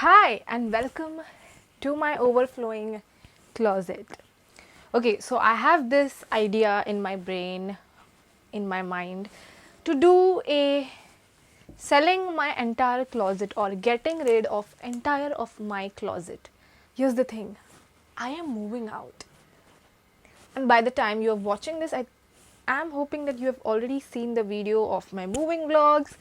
Hi and welcome to my overflowing closet. Okay, so I have this idea in my brain, in my mind, to do a selling my entire closet or getting rid of entire of my closet. Here's the thing, I am moving out. And by the time you are watching this, I am hoping that you have already seen the video of my moving vlogs,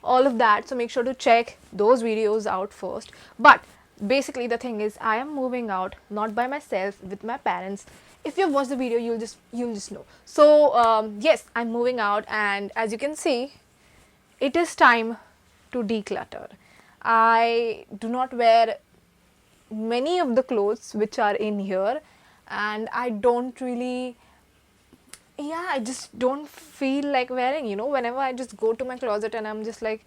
all of that. So make sure to check those videos out first. But basically the thing is, I am moving out, not by myself, with my parents. If you've watched the video, you'll just know. So yes, I'm moving out, and as you can see, it is time to declutter. I do not wear many of the clothes which are in here, and I don't really, I just don't feel like wearing, whenever I just go to my closet and I'm just like,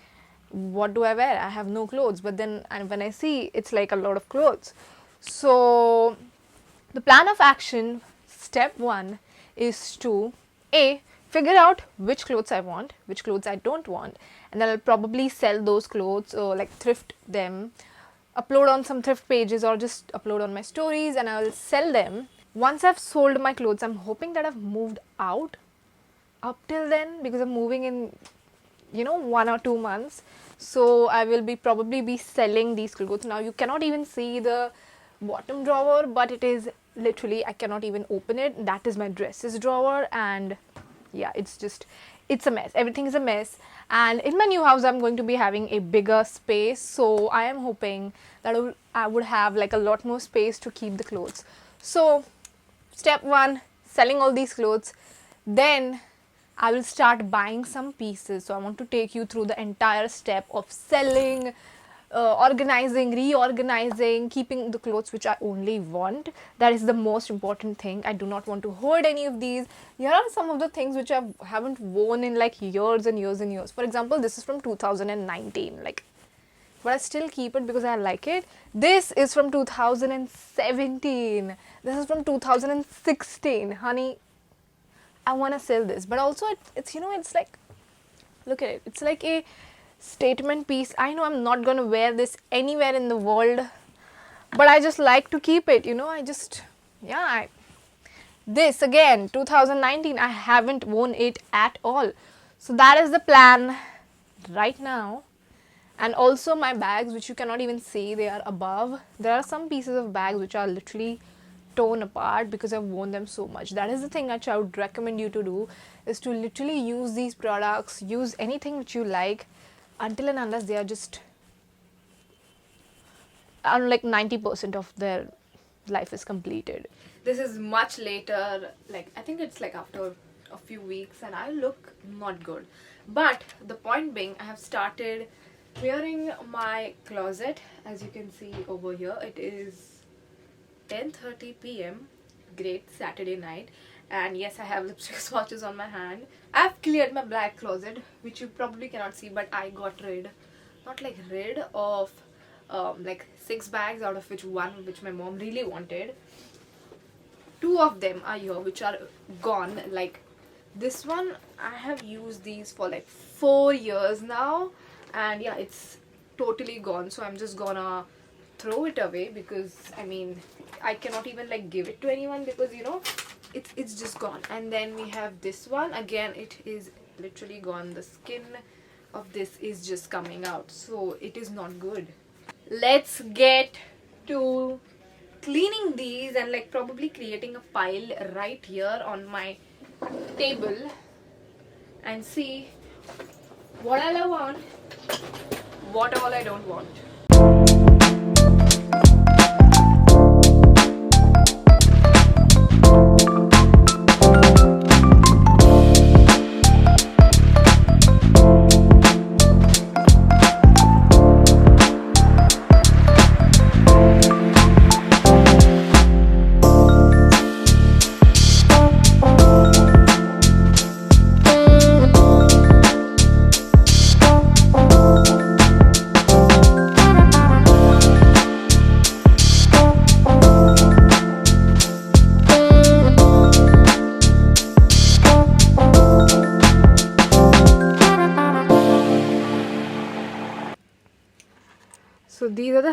what do I wear? I have no clothes. But then and when I see, it's like a lot of clothes. So the plan of action, step 1, is to figure out which clothes I want, which clothes I don't want, and then I'll probably sell those clothes or like thrift them, upload on some thrift pages or just upload on my stories, and I'll sell them. Once I've sold my clothes, I'm hoping that I've moved out up till then, because I'm moving in 1 or 2 months. So I will probably be selling these clothes. Now you cannot even see the bottom drawer, but it is literally, I cannot even open it. That is my dresses drawer, and yeah, it's a mess. Everything is a mess. And in my new house, I'm going to be having a bigger space, so I am hoping that I would have like a lot more space to keep the clothes. So step 1, selling all these clothes. Then I will start buying some pieces. So I want to take you through the entire step of selling, organizing, reorganizing, keeping the clothes which I only want. That is the most important thing. I do not want to hoard any of these. Here are some of the things which I haven't worn in like years and years and years. For example, this is from 2019, but I still keep it because I like it. This is from 2017. This is from 2016. Honey, I want to sell this. But also it's it's like, look at it. It's like a statement piece. I know I'm not going to wear this anywhere in the world, but I just like to keep it, this again, 2019, I haven't worn it at all. So that is the plan right now. And also my bags, which you cannot even see, they are above. There are some pieces of bags which are literally torn apart because I've worn them so much. That is the thing which I would recommend you to do, is to literally use these products, use anything which you like, until and unless they are just like 90% of their life is completed. This is much later, like I think it's like after a few weeks, and I look not good. But the point being, I have started clearing my closet. As you can see over here, it is 10:30 p.m. great Saturday night, and yes, I have lipstick swatches on my hand. I've cleared my black closet, which you probably cannot see, but I got rid of like 6 bags, out of which 1 which my mom really wanted. 2 of them are here which are gone. Like this one, I have used these for like 4 years now, and yeah, it's totally gone. So I'm just gonna throw it away, because I mean, I cannot even like give it to anyone, because it's just gone. And then we have this one again, it is literally gone. The skin of this is just coming out, so it is not good. Let's get to cleaning these and like probably creating a pile right here on my table, and see what all I want, what all I don't want.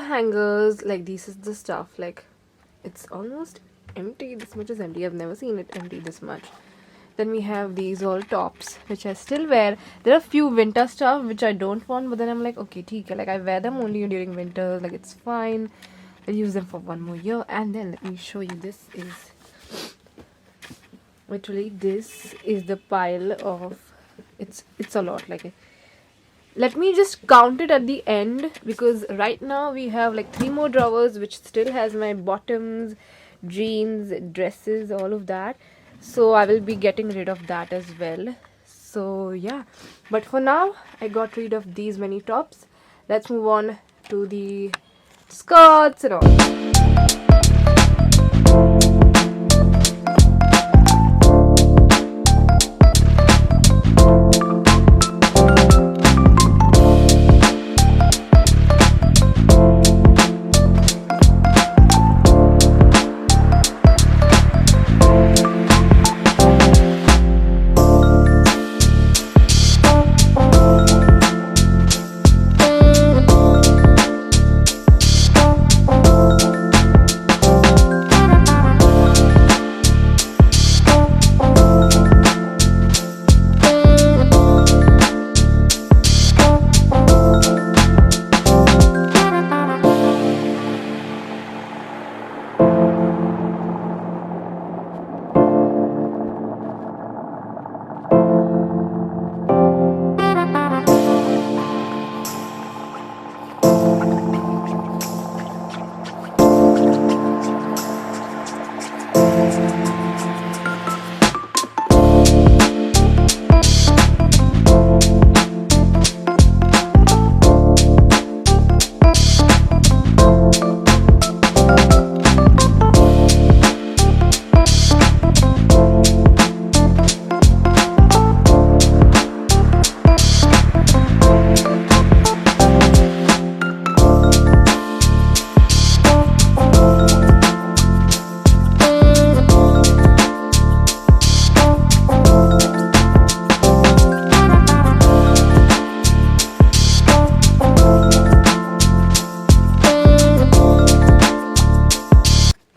hangers. Like, this is the stuff. Like, it's almost empty. This much is empty. I've never seen it empty this much. Then we have these all tops, which I still wear. There are few winter stuff which I don't want, but then I'm like, okay, theek hai. Like, I wear them only during winter. Like, it's fine. I'll use them for 1 more year. And then let me show you. This is literally, this is the pile of. It's a lot. Like, let me just count it at the end, because right now we have like 3 more drawers which still has my bottoms, jeans, dresses, all of that. So I will be getting rid of that as well. So yeah, but for now I got rid of these many tops. Let's move on to the skirts and all.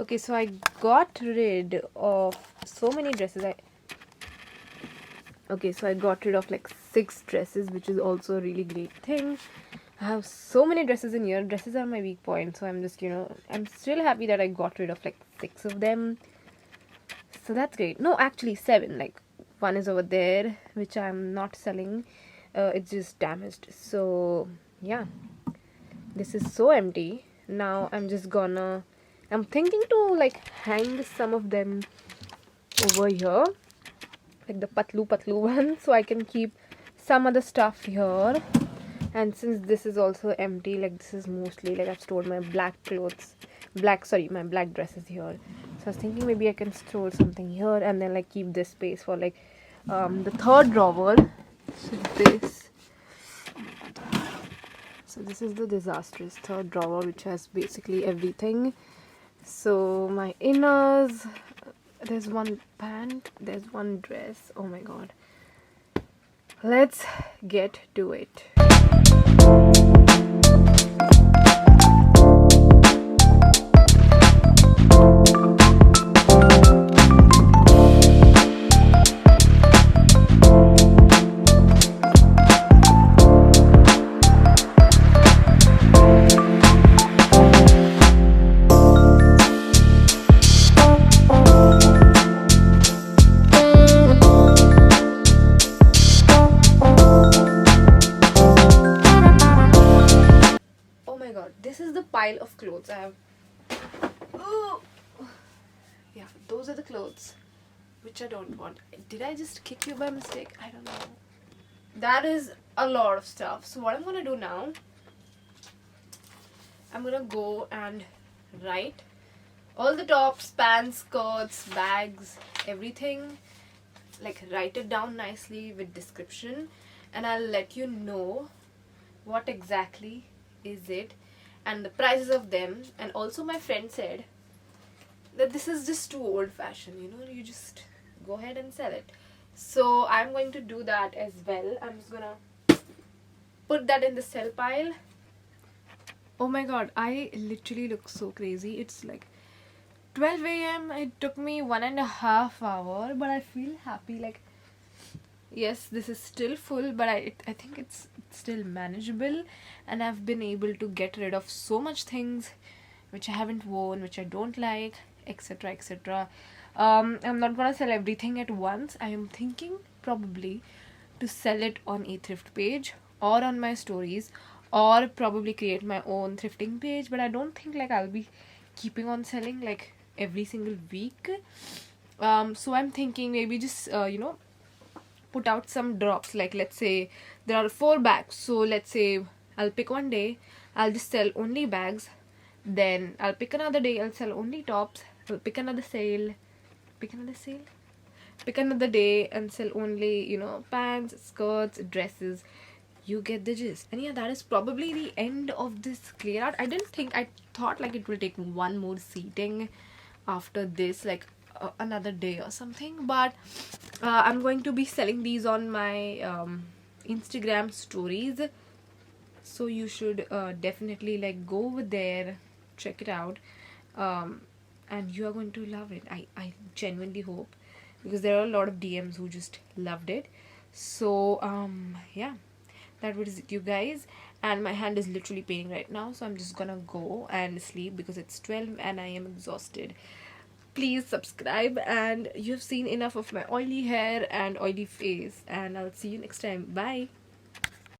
Okay, so I got rid of so many dresses. Okay, so I got rid of like 6 dresses, which is also a really great thing. I have so many dresses in here. Dresses are my weak point, so I'm just, I'm still happy that I got rid of like 6 of them. So that's great. No, actually 7. Like, one is over there, which I'm not selling. It's just damaged. So yeah, this is so empty. Now I'm thinking to like hang some of them over here, like the patlu one, so I can keep some other stuff here. And since this is also empty, like this is mostly like I've stored my black my black dresses here. So I was thinking maybe I can store something here and then like keep this space for like the third drawer. So this is the disastrous third drawer, which has basically everything. So my inners, there's one pant, there's one dress. Oh my god. Let's get to it. Pile of clothes I have. Oh, yeah, those are the clothes which I don't want. Did I just kick you by mistake? I don't know. That is a lot of stuff. So what I'm gonna do now, I'm gonna go and write all the tops, pants, skirts, bags, everything. Like, write it down nicely with description, and I'll let you know what exactly is it and the prices of them. And also my friend said that this is just too old-fashioned, you just go ahead and sell it. So I'm going to do that as well. I'm just gonna put that in the sell pile Oh my god, I literally look so crazy. It's like 12 a.m. It took me 1.5 hours, but I feel happy. Like, yes, this is still full, but I think it's still manageable, and I've been able to get rid of so much things which I haven't worn, which I don't like, etc. etc. I'm not gonna sell everything at once. I am thinking probably to sell it on a thrift page or on my stories, or probably create my own thrifting page, but I don't think like I'll be keeping on selling like every single week. So I'm thinking maybe just put out some drops, like let's say there are 4 bags, so let's say I'll pick one day, I'll just sell only bags, then I'll pick another day, I'll sell only tops, I'll pick another sale, pick another sale, pick another day and sell only, pants, skirts, dresses. You get the gist. And yeah, that is probably the end of this clear out. I thought like it will take one more seating after this, like another day or something, but I'm going to be selling these on my Instagram stories, so you should definitely like go over there, check it out, um, and you are going to love it. I genuinely hope, because there are a lot of DMs who just loved it. So yeah, that was it, you guys. And my hand is literally paining right now, so I'm just gonna go and sleep because it's 12 and I am exhausted. Please subscribe, and you've seen enough of my oily hair and oily face, and I'll see you next time. Bye.